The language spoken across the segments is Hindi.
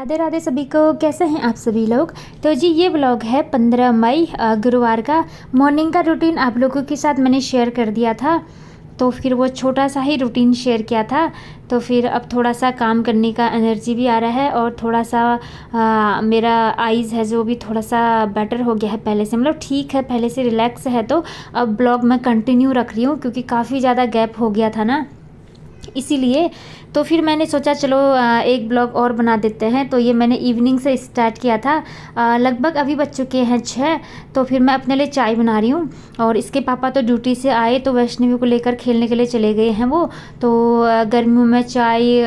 राधे राधे सभी को। कैसे हैं आप सभी लोग। तो जी ये व्लॉग है 15 मई गुरुवार का मॉर्निंग का रूटीन आप लोगों के साथ मैंने शेयर कर दिया था। तो फिर वो छोटा सा ही रूटीन शेयर किया था। तो फिर अब थोड़ा सा काम करने का एनर्जी भी आ रहा है और थोड़ा सा मेरा आइज़ है जो भी थोड़ा सा बेटर हो गया है पहले से, मतलब ठीक है पहले से रिलैक्स है। तो अब ब्लॉग मैं कंटिन्यू रख रही हूँ क्योंकि काफ़ी ज़्यादा गैप हो गया था ना, इसीलिए। तो फिर मैंने सोचा चलो एक ब्लॉग और बना देते हैं। तो ये मैंने इवनिंग से स्टार्ट किया था। लगभग अभी बज चुके हैं 6। तो फिर मैं अपने लिए चाय बना रही हूँ और इसके पापा तो ड्यूटी से आए तो वैष्णवी को लेकर खेलने के लिए चले गए हैं वो। तो गर्मियों में चाय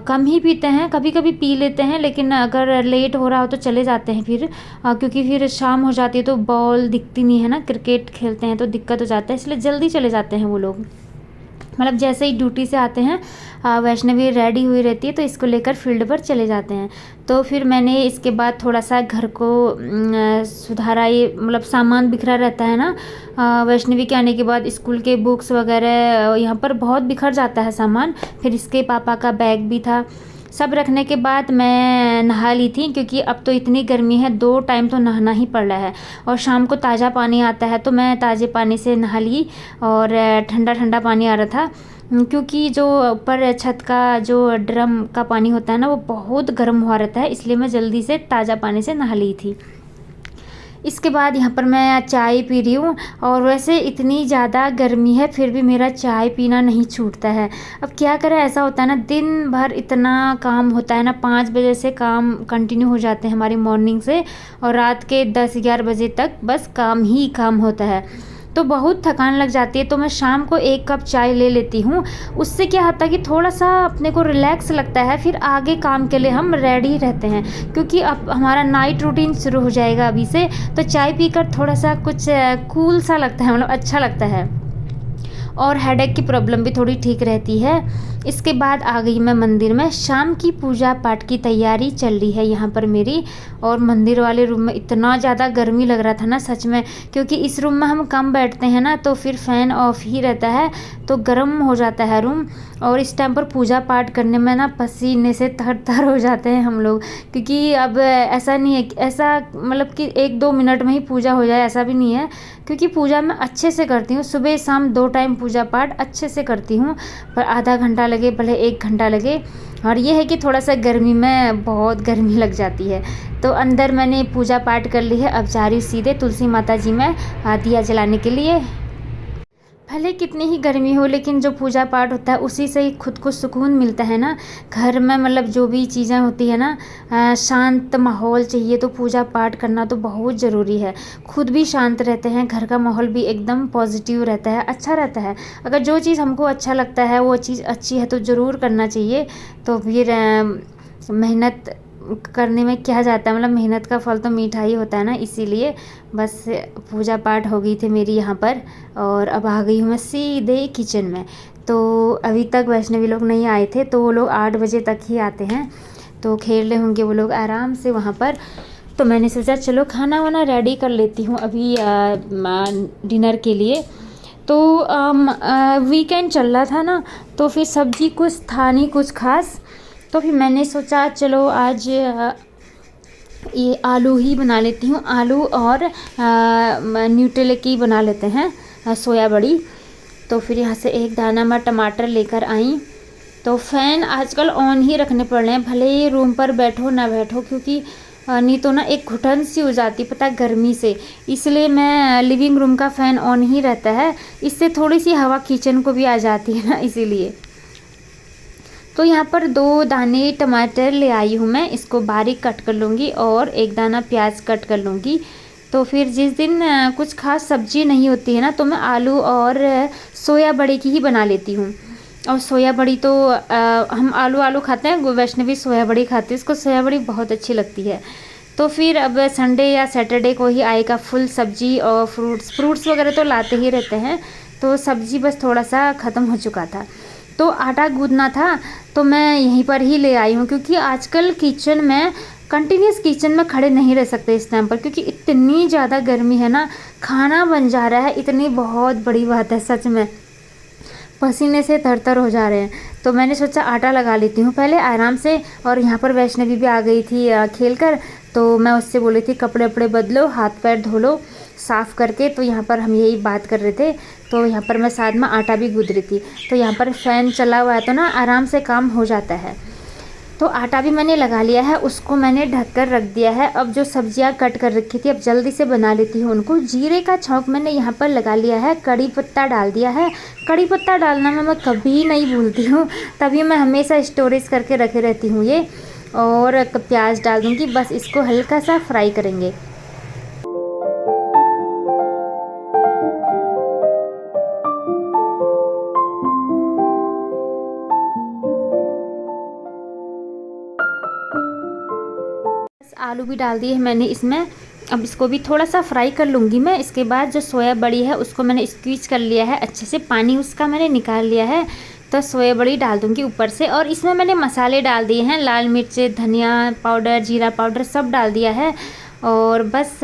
कम ही पीते हैं, कभी कभी पी लेते हैं, लेकिन अगर लेट हो रहा हो तो चले जाते हैं फिर क्योंकि फिर शाम हो जाती है तो बॉल दिखती नहीं है ना, क्रिकेट खेलते हैं तो दिक्कत हो जाता है, इसलिए जल्दी चले जाते हैं वो लोग। मतलब जैसे ही ड्यूटी से आते हैं वैष्णवी रेडी हुई रहती है तो इसको लेकर फील्ड पर चले जाते हैं। तो फिर मैंने इसके बाद थोड़ा सा घर को सुधारा, ये मतलब सामान बिखरा रहता है ना। वैष्णवी के आने के बाद स्कूल के बुक्स वगैरह यहाँ पर बहुत बिखर जाता है सामान। फिर इसके पापा का बैग भी था। सब रखने के बाद मैं नहा ली थी क्योंकि अब तो इतनी गर्मी है, 2 टाइम तो नहाना ही पड़ रहा है और शाम को ताज़ा पानी आता है तो मैं ताज़े पानी से नहा ली। और ठंडा ठंडा पानी आ रहा था क्योंकि जो ऊपर छत का जो ड्रम का पानी होता है ना वो बहुत गर्म हुआ रहता है, इसलिए मैं जल्दी से ताज़ा पानी से नहा ली थी। इसके बाद यहाँ पर मैं चाय पी रही हूँ और वैसे इतनी ज़्यादा गर्मी है फिर भी मेरा चाय पीना नहीं छूटता है। अब क्या करें, ऐसा होता है ना दिन भर इतना काम होता है ना, 5 बजे से काम कंटिन्यू हो जाते हैं हमारी मॉर्निंग से और रात के 10-11 बजे तक बस काम ही काम होता है तो बहुत थकान लग जाती है। तो मैं शाम को 1 कप चाय ले लेती हूँ, उससे क्या होता है कि थोड़ा सा अपने को रिलैक्स लगता है, फिर आगे काम के लिए हम रेडी रहते हैं क्योंकि अब हमारा नाइट रूटीन शुरू हो जाएगा अभी से। तो चाय पीकर थोड़ा सा कुछ कूल सा लगता है, मतलब अच्छा लगता है और हेडेक की प्रॉब्लम भी थोड़ी ठीक रहती है। इसके बाद आ गई मैं मंदिर में। शाम की पूजा पाठ की तैयारी चल रही है यहाँ पर मेरी। और मंदिर वाले रूम में इतना ज़्यादा गर्मी लग रहा था ना सच में, क्योंकि इस रूम में हम कम बैठते हैं ना तो फिर फ़ैन ऑफ ही रहता है तो गर्म हो जाता है रूम। और इस टाइम पर पूजा पाठ करने में ना पसीने से तर तर हो जाते हैं हम लोग, क्योंकि अब ऐसा नहीं है ऐसा मतलब कि 1-2 मिनट में ही पूजा हो जाए, ऐसा भी नहीं है। क्योंकि पूजा मैं अच्छे से करती हूँ, सुबह शाम 2 टाइम पूजा पाठ अच्छे से करती हूँ, पर आधा घंटा लगे भले 1 घंटा लगे। और ये है कि थोड़ा सा गर्मी में बहुत गर्मी लग जाती है। तो अंदर मैंने पूजा पाठ कर ली है, अब जा रही हूँ सीधे तुलसी माता जी में दिया जलाने के लिए। भले कितनी ही गर्मी हो लेकिन जो पूजा पाठ होता है उसी से ही खुद को सुकून मिलता है ना। घर में मतलब जो भी चीज़ें होती है ना, शांत माहौल चाहिए तो पूजा पाठ करना तो बहुत ज़रूरी है। खुद भी शांत रहते हैं, घर का माहौल भी एकदम पॉजिटिव रहता है, अच्छा रहता है। अगर जो चीज़ हमको अच्छा लगता है वो चीज़ अच्छी है तो ज़रूर करना चाहिए। तो फिर मेहनत करने में क्या जाता है, मतलब मेहनत का फल तो मीठा ही होता है ना, इसीलिए बस पूजा पाठ हो गई थी मेरी यहाँ पर। और अब आ गई हूँ मैं सीधे किचन में। तो अभी तक वैष्णवी लोग नहीं आए थे तो वो लोग 8 बजे तक ही आते हैं, तो खेल रहे होंगे वो लोग आराम से वहाँ पर। तो मैंने सोचा चलो खाना वाना रेडी कर लेती हूँ अभी डिनर के लिए। तो वीकेंड चल रहा था ना तो फिर सब्जी कुछ था नहीं कुछ खास, तो फिर मैंने सोचा चलो आज ये आलू ही बना लेती हूँ, आलू और न्यूट्रेला की बना लेते हैं सोया बड़ी। तो फिर यहाँ से एक दाना मैं टमाटर लेकर आई। तो फ़ैन आजकल ऑन ही रखने पड़ रहे हैं, भले ही रूम पर बैठो ना बैठो, क्योंकि नहीं तो ना एक घुटन सी हो जाती पता है गर्मी से, इसलिए मैं लिविंग रूम का फ़ैन ऑन ही रहता है, इससे थोड़ी सी हवा किचन को भी आ जाती है ना, इसीलिए। तो यहाँ पर 2 दाने टमाटर ले आई हूँ मैं, इसको बारीक कट कर लूँगी और 1 दाना प्याज कट कर लूँगी। तो फिर जिस दिन कुछ खास सब्जी नहीं होती है ना तो मैं आलू और सोया बड़ी की ही बना लेती हूँ। और सोया बड़ी तो हम आलू खाते हैं, वैष्णवी सोया बड़ी खाती है, उसको सोया बड़ी बहुत अच्छी लगती है। तो फिर अब संडे या सैटरडे को ही आएगा फुल सब्जी और फ्रूट्स वगैरह तो लाते ही रहते हैं, तो सब्जी बस थोड़ा सा ख़त्म हो चुका था। तो आटा गूंदना था तो मैं यहीं पर ही ले आई हूँ, क्योंकि आजकल किचन में कंटिन्यूस किचन में खड़े नहीं रह सकते इस टाइम पर, क्योंकि इतनी ज़्यादा गर्मी है ना, खाना बन जा रहा है, इतनी बहुत बड़ी बात है सच में। पसीने से तर-तर हो जा रहे हैं। तो मैंने सोचा आटा लगा लेती हूँ पहले आराम से। और यहाँ पर वैष्णवी भी आ गई थी खेल कर, तो मैं उससे बोली थी कपड़े वपड़े बदलो, हाथ पैर धो लो साफ़ करके। तो यहाँ पर हम यही बात कर रहे थे। तो यहाँ पर मैं साथ में आटा भी गूँथ रही थी। तो यहाँ पर फ़ैन चला हुआ है तो ना आराम से काम हो जाता है। तो आटा भी मैंने लगा लिया है, उसको मैंने ढक कर रख दिया है। अब जो सब्जियां कट कर रखी थी अब जल्दी से बना लेती हूँ उनको। जीरे का छौंक मैंने यहाँ पर लगा लिया है, कड़ी पत्ता डाल दिया है। कड़ी पत्ता डालना मैं कभी नहीं भूलती हूँ, तभी मैं हमेशा स्टोरेज करके रखे रहती हूँ ये। और प्याज डाल दूँगी, बस इसको हल्का सा फ्राई करेंगे। आलू भी डाल दिए हैं मैंने इसमें। अब इसको भी थोड़ा सा फ्राई कर लूँगी मैं। इसके बाद जो सोया बड़ी है उसको मैंने स्क्वीज कर लिया है अच्छे से, पानी उसका मैंने निकाल लिया है। तो सोया बड़ी डाल दूँगी ऊपर से। और इसमें मैंने मसाले डाल दिए हैं, लाल मिर्च, धनिया पाउडर, जीरा पाउडर सब डाल दिया है। और बस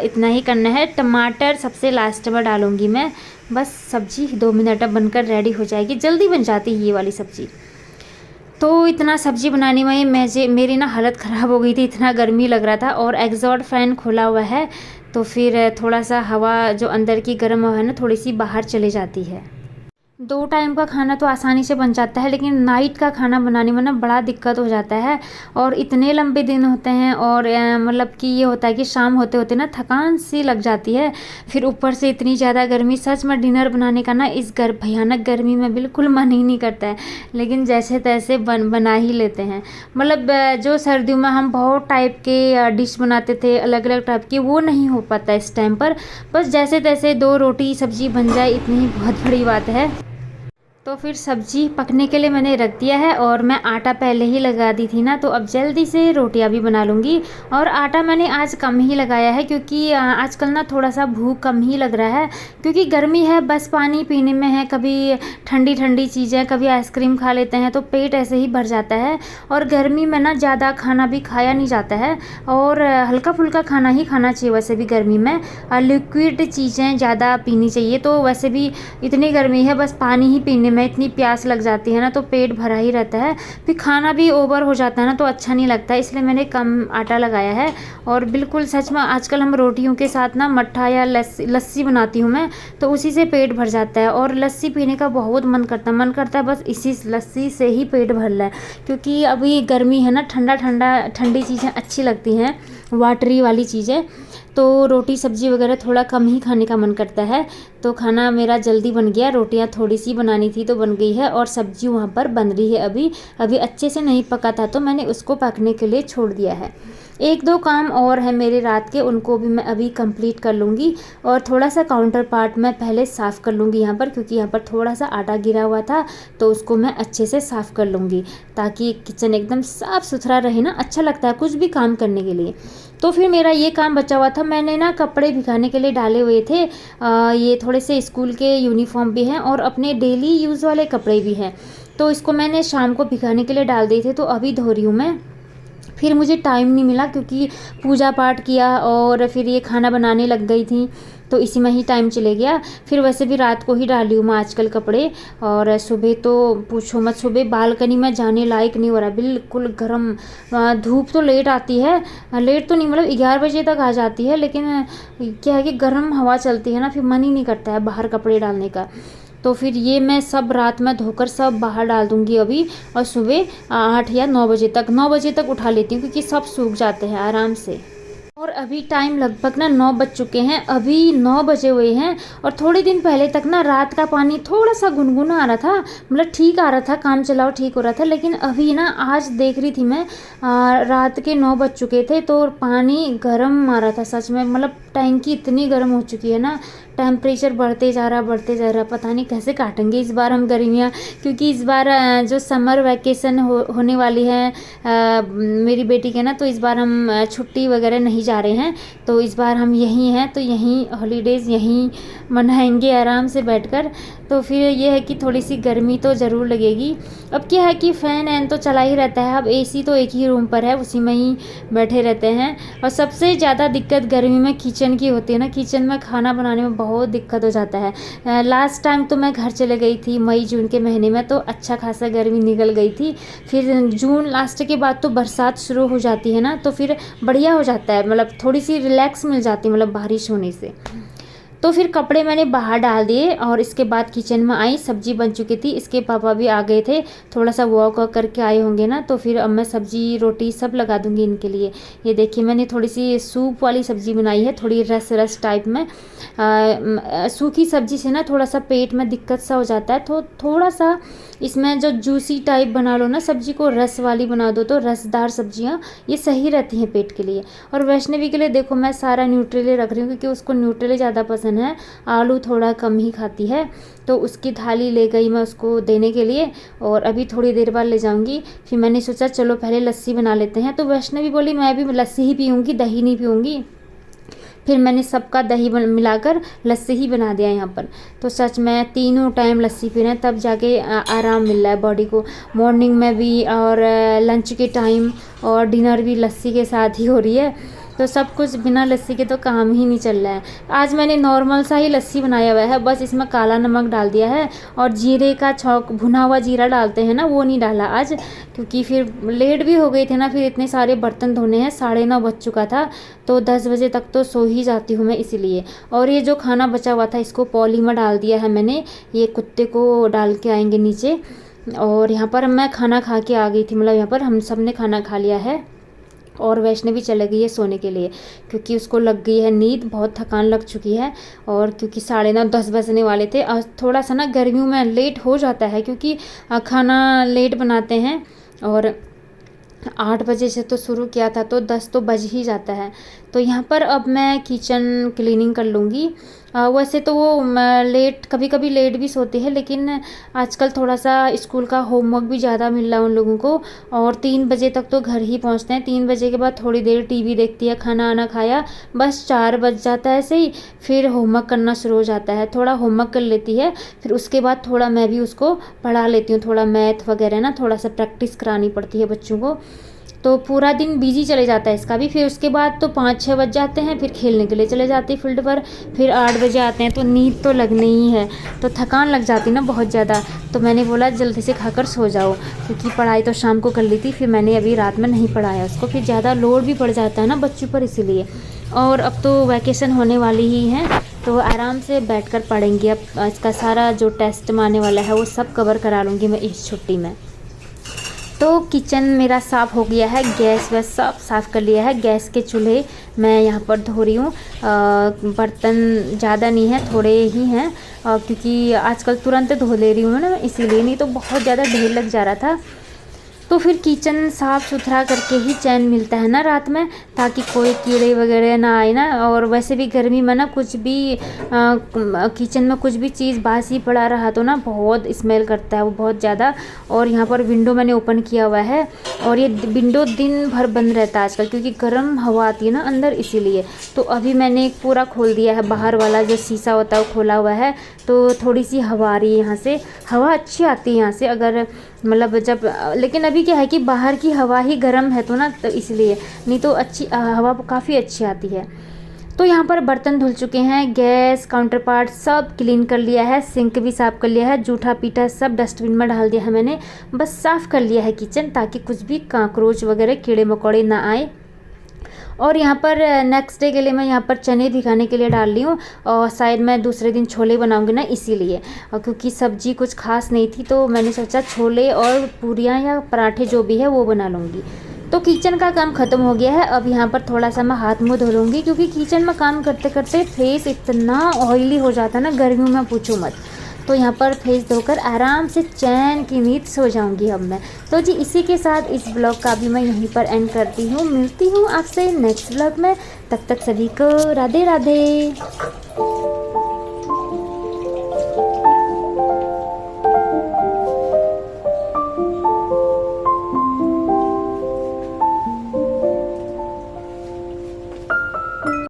इतना ही करना है। टमाटर सबसे लास्ट में डालूँगी मैं। बस सब्ज़ी 2 मिनट में बनकर रेडी हो जाएगी, जल्दी बन जाती है ये वाली सब्ज़ी। तो इतना सब्ज़ी बनाने में मेरी ना हालत ख़राब हो गई थी, इतना गर्मी लग रहा था। और एग्जॉस्ट फ़ैन खोला हुआ है तो फिर थोड़ा सा हवा जो अंदर की गर्म हवा है ना थोड़ी सी बाहर चली जाती है। 2 टाइम का खाना तो आसानी से बन जाता है, लेकिन नाइट का खाना बनाने में ना बड़ा दिक्कत हो जाता है। और इतने लंबे दिन होते हैं और मतलब कि ये होता है कि शाम होते होते ना थकान सी लग जाती है। फिर ऊपर से इतनी ज़्यादा गर्मी, सच में डिनर बनाने का ना इस भयानक गर्मी में बिल्कुल मन ही नहीं करता है। लेकिन जैसे तैसे बना ही लेते हैं। मतलब जो सर्दियों में हम बहुत टाइप के डिश बनाते थे अलग अलग टाइप के, वो नहीं हो पाता इस टाइम पर। बस जैसे तैसे 2 रोटी सब्ज़ी बन जाए, इतनी ही बहुत बड़ी बात है। तो फिर सब्ज़ी पकने के लिए मैंने रख दिया है। और मैं आटा पहले ही लगा दी थी ना, तो अब जल्दी से रोटियां भी बना लूँगी। और आटा मैंने आज कम ही लगाया है क्योंकि आजकल ना थोड़ा सा भूख कम ही लग रहा है, क्योंकि गर्मी है, बस पानी पीने में है। कभी ठंडी ठंडी चीज़ें, कभी आइसक्रीम खा लेते हैं तो पेट ऐसे ही भर जाता है। और गर्मी में ना ज़्यादा खाना भी खाया नहीं जाता है, और हल्का फुल्का खाना ही खाना चाहिए वैसे भी गर्मी में। लिक्विड चीज़ें ज़्यादा पीनी चाहिए। तो वैसे भी इतनी गर्मी है, बस पानी ही पीने में इतनी प्यास लग जाती है ना, तो पेट भरा ही रहता है। फिर खाना भी ओवर हो जाता है ना, तो अच्छा नहीं लगता है। इसलिए मैंने कम आटा लगाया है। और बिल्कुल सच में आजकल हम रोटियों के साथ ना मट्ठा या लस्सी बनाती हूँ मैं, तो उसी से पेट भर जाता है। और लस्सी पीने का बहुत मन करता है बस इसी लस्सी से ही पेट भर रहा है। क्योंकि अभी गर्मी है ना, ठंडी चीज़ें अच्छी लगती हैं, वाटरी वाली चीज़ें। तो रोटी सब्ज़ी वगैरह थोड़ा कम ही खाने का मन करता है। तो खाना मेरा जल्दी बन गया, रोटियां थोड़ी सी बनानी थी तो बन गई है। और सब्ज़ी वहाँ पर बन रही है अभी अच्छे से नहीं पका था, तो मैंने उसको पकने के लिए छोड़ दिया है। 1-2 काम और है मेरे रात के, उनको भी मैं अभी कंप्लीट कर लूँगी। और थोड़ा सा काउंटर पार्ट मैं पहले साफ़ कर लूँगी यहाँ पर, क्योंकि यहाँ पर थोड़ा सा आटा गिरा हुआ था, तो उसको मैं अच्छे से साफ़ कर लूँगी ताकि किचन एकदम साफ़ सुथरा रहे ना, अच्छा लगता है कुछ भी काम करने के लिए। तो फिर मेरा ये काम बचा हुआ था, मैंने ना कपड़े भिगाने के लिए डाले हुए थे। ये थोड़े से स्कूल के यूनिफॉर्म भी हैं और अपने डेली यूज़ वाले कपड़े भी हैं। तो इसको मैंने शाम को भिगाने के लिए डाल दिए थे, तो अभी धो रही हूँ मैं। फिर मुझे टाइम नहीं मिला क्योंकि पूजा पाठ किया और फिर ये खाना बनाने लग गई थी, तो इसी में ही टाइम चले गया। फिर वैसे भी रात को ही डाली हूँ मैं आजकल कपड़े। और सुबह तो पूछो मत, सुबह बालकनी में जाने लायक नहीं हो रहा, बिल्कुल गर्म। धूप तो लेट आती है, लेट तो नहीं मतलब 11 बजे तक आ जाती है, लेकिन क्या है कि गर्म हवा चलती है ना, फिर मन ही नहीं करता है बाहर कपड़े डालने का। तो फिर ये मैं सब रात में धोकर सब बाहर डाल दूँगी अभी। और सुबह 8 या 9 बजे तक उठा लेती हूँ, क्योंकि सब सूख जाते हैं आराम से। और अभी टाइम लगभग ना 9 बज चुके हैं, अभी 9 बजे हुए हैं। और थोड़े दिन पहले तक ना रात का पानी थोड़ा सा गुनगुना आ रहा था, मतलब ठीक आ रहा था, काम चलाओ ठीक हो रहा था। लेकिन अभी ना आज देख रही थी मैं, रात के 9 बज चुके थे तो पानी गर्म आ रहा था सच में। मतलब टैंकी इतनी गर्म हो चुकी है ना, टेम्परेचर बढ़ते जा रहा, पता नहीं कैसे काटेंगे इस बार हम गर्मियाँ। क्योंकि इस बार जो समर वैकेशन होने वाली है मेरी बेटी के ना, तो इस बार हम छुट्टी वगैरह नहीं जा रहे हैं। तो इस बार हम यहीं हैं, तो यहीं हॉलीडेज़ यहीं मनाएंगे आराम से बैठकर। तो फिर ये है कि थोड़ी सी गर्मी तो ज़रूर लगेगी। अब क्या है कि फ़ैन तो चला ही रहता है, अब एसी तो एक ही रूम पर है, उसी में ही बैठे रहते हैं। और सबसे ज़्यादा दिक्कत गर्मी में किचन किचन की होती है ना, किचन में खाना बनाने में बहुत दिक्कत हो जाता है। लास्ट टाइम तो मैं घर चले गई थी मई जून के महीने में, तो अच्छा खासा गर्मी निकल गई थी। फिर जून लास्ट के बाद तो बरसात शुरू हो जाती है ना, तो फिर बढ़िया हो जाता है, मतलब थोड़ी सी रिलैक्स मिल जाती है, मतलब बारिश होने से। तो फिर कपड़े मैंने बाहर डाल दिए और इसके बाद किचन में आई, सब्जी बन चुकी थी। इसके पापा भी आ गए थे, थोड़ा सा वॉक वॉक करके आए होंगे ना, तो फिर अब मैं सब्जी रोटी सब लगा दूंगी इनके लिए। ये देखिए मैंने थोड़ी सी सूप वाली सब्जी बनाई है, थोड़ी रस रस टाइप में। सूखी सब्जी से ना थोड़ा सा पेट में दिक्कत सा हो जाता है, तो थोड़ा सा इसमें जो जूसी टाइप बना लो ना सब्जी को, रस वाली बना दो, तो रसदार सब्जियाँ ये सही रहती हैं पेट के लिए। और वैष्णवी के लिए देखो मैं सारा न्यूट्रेले रख रही हूँ, क्योंकि उसको न्यूट्रेले ज़्यादा पसंद है, आलू थोड़ा कम ही खाती है। तो उसकी थाली ले गई मैं उसको देने के लिए, और अभी थोड़ी देर बाद ले जाऊंगी। फिर मैंने सोचा चलो पहले लस्सी बना लेते हैं, तो वैष्णवी बोली मैं भी लस्सी ही पीऊँगी, दही नहीं पीऊँगी। फिर मैंने सबका दही मिलाकर लस्सी ही बना दिया यहाँ पर। तो सच में तीनों टाइम लस्सी पी रहे हैं, तब जाके आराम मिल रहा है बॉडी को। मॉर्निंग में भी और लंच के टाइम और डिनर भी लस्सी के साथ ही हो रही है। तो सब कुछ बिना लस्सी के तो काम ही नहीं चल रहा है। आज मैंने नॉर्मल सा ही लस्सी बनाया हुआ है, बस इसमें काला नमक डाल दिया है और जीरे का छौंक, भुना हुआ जीरा डालते हैं ना, वो नहीं डाला आज, क्योंकि फिर लेट भी हो गई थी ना, फिर इतने सारे बर्तन धोने हैं, 9:30 बज चुका था, तो 10 बजे तक तो सो ही जाती हूँ मैं इसीलिए। और ये जो खाना बचा हुआ था इसको पॉली में डाल दिया है मैंने, ये कुत्ते को डाल के आएंगे नीचे। और यहाँ पर मैं खाना खा के आ गई थी, मतलब यहाँ पर हम सब ने खाना खा लिया है। और वैष्णवी चले गई है सोने के लिए, क्योंकि उसको लग गई है नींद, बहुत थकान लग चुकी है। और क्योंकि 9:30-10 बजने वाले थे, और थोड़ा सा ना गर्मियों में लेट हो जाता है, क्योंकि खाना लेट बनाते हैं, और 8 बजे से तो शुरू किया था, तो 10 तो बज ही जाता है। तो यहाँ पर अब मैं किचन क्लीनिंग कर लूँगी। वैसे तो वो लेट, कभी कभी लेट भी सोते हैं, लेकिन आजकल थोड़ा सा स्कूल का होमवर्क भी ज़्यादा मिल रहा है उन लोगों को, और 3 बजे तक तो घर ही पहुँचते हैं। 3 बजे के बाद थोड़ी देर टीवी देखती है, खाना आना खाया, बस 4 बज जाता है ऐसे ही। फिर होमवर्क करना शुरू हो जाता है, थोड़ा होमवर्क कर लेती है, फिर उसके बाद थोड़ा मैं भी उसको पढ़ा लेती हूँ, थोड़ा मैथ वगैरह ना, थोड़ा सा प्रैक्टिस करानी पड़ती है बच्चों को। तो पूरा दिन बिजी चले जाता है इसका भी। फिर उसके बाद तो 5-6 बज जाते हैं, फिर खेलने के लिए चले जाते हैं फील्ड पर। फिर 8 बजे आते हैं, तो नींद तो लगनी ही है, तो थकान लग जाती ना बहुत ज़्यादा। तो मैंने बोला जल्दी से खाकर सो जाओ, क्योंकि पढ़ाई तो शाम को कर ली थी, फिर मैंने अभी रात में नहीं पढ़ाया उसको, फिर ज़्यादा लोड भी पड़ जाता है ना बच्चों पर, इसीलिए। और अब तो वैकेशन होने वाली ही है, तो आराम से बैठकर पढ़ेंगे। अब इसका सारा जो टेस्ट में आने वाला है वो सब कवर करा लूँगी मैं इस छुट्टी में। तो किचन मेरा साफ़ हो गया है, गैस वैस सब साफ़ कर लिया है। गैस के चूल्हे मैं यहाँ पर धो रही हूँ, बर्तन ज़्यादा नहीं है, थोड़े ही हैं, क्योंकि आजकल तुरंत धो ले रही हूँ ना, इसीलिए, नहीं तो बहुत ज़्यादा ढेर लग जा रहा था। तो फिर किचन साफ़ सुथरा करके ही चैन मिलता है ना रात में, ताकि कोई कीड़े वगैरह ना आए ना। और वैसे भी गर्मी में ना कुछ भी किचन में कुछ भी चीज़ बासी पड़ा रहा तो ना बहुत स्मेल करता है वो, बहुत ज़्यादा। और यहाँ पर विंडो मैंने ओपन किया हुआ है, और ये विंडो दिन भर बंद रहता है आजकल, क्योंकि गर्म हवा आती है ना अंदर, इसीलिए। तो अभी मैंने पूरा खोल दिया है, बाहर वाला जो शीशा होता है वो खोला हुआ है, तो थोड़ी सी हवा आ रही है यहाँ से, हवा अच्छी आती है यहाँ से, अगर मतलब जब, लेकिन अभी क्या है कि बाहर की हवा ही गर्म है तो ना, तो इसलिए, नहीं तो अच्छी हवा काफ़ी अच्छी आती है। तो यहाँ पर बर्तन धुल चुके हैं, गैस काउंटर पार्ट सब क्लीन कर लिया है, सिंक भी साफ़ कर लिया है, जूठा पीठा सब डस्टबिन में डाल दिया है मैंने, बस साफ़ कर लिया है किचन, ताकि कुछ भी काकरोच वगैरह कीड़े मकोड़े ना आए। और यहाँ पर नेक्स्ट डे के लिए मैं यहाँ पर चने भिगाने के लिए डाल रही हूँ, और शायद मैं दूसरे दिन छोले बनाऊँगी ना, इसीलिए। और क्योंकि सब्जी कुछ खास नहीं थी, तो मैंने सोचा छोले और पूरियाँ या पराठे जो भी है वो बना लूँगी। तो किचन का काम ख़त्म हो गया है। अब यहाँ पर थोड़ा सा मैं हाथ मुँह धो लूँगी, क्योंकि किचन में काम करते करते फेस इतना ऑयली हो जाता है ना गर्मियों में, पूछो मत। तो यहाँ पर फेस धोकर आराम से चैन की नींद सो जाऊंगी अब मैं। तो जी इसी के साथ इस ब्लॉग का भी मैं यहीं पर एंड करती हूँ। मिलती हूँ आपसे नेक्स्ट ब्लॉग में, तब तक सभी को राधे राधे।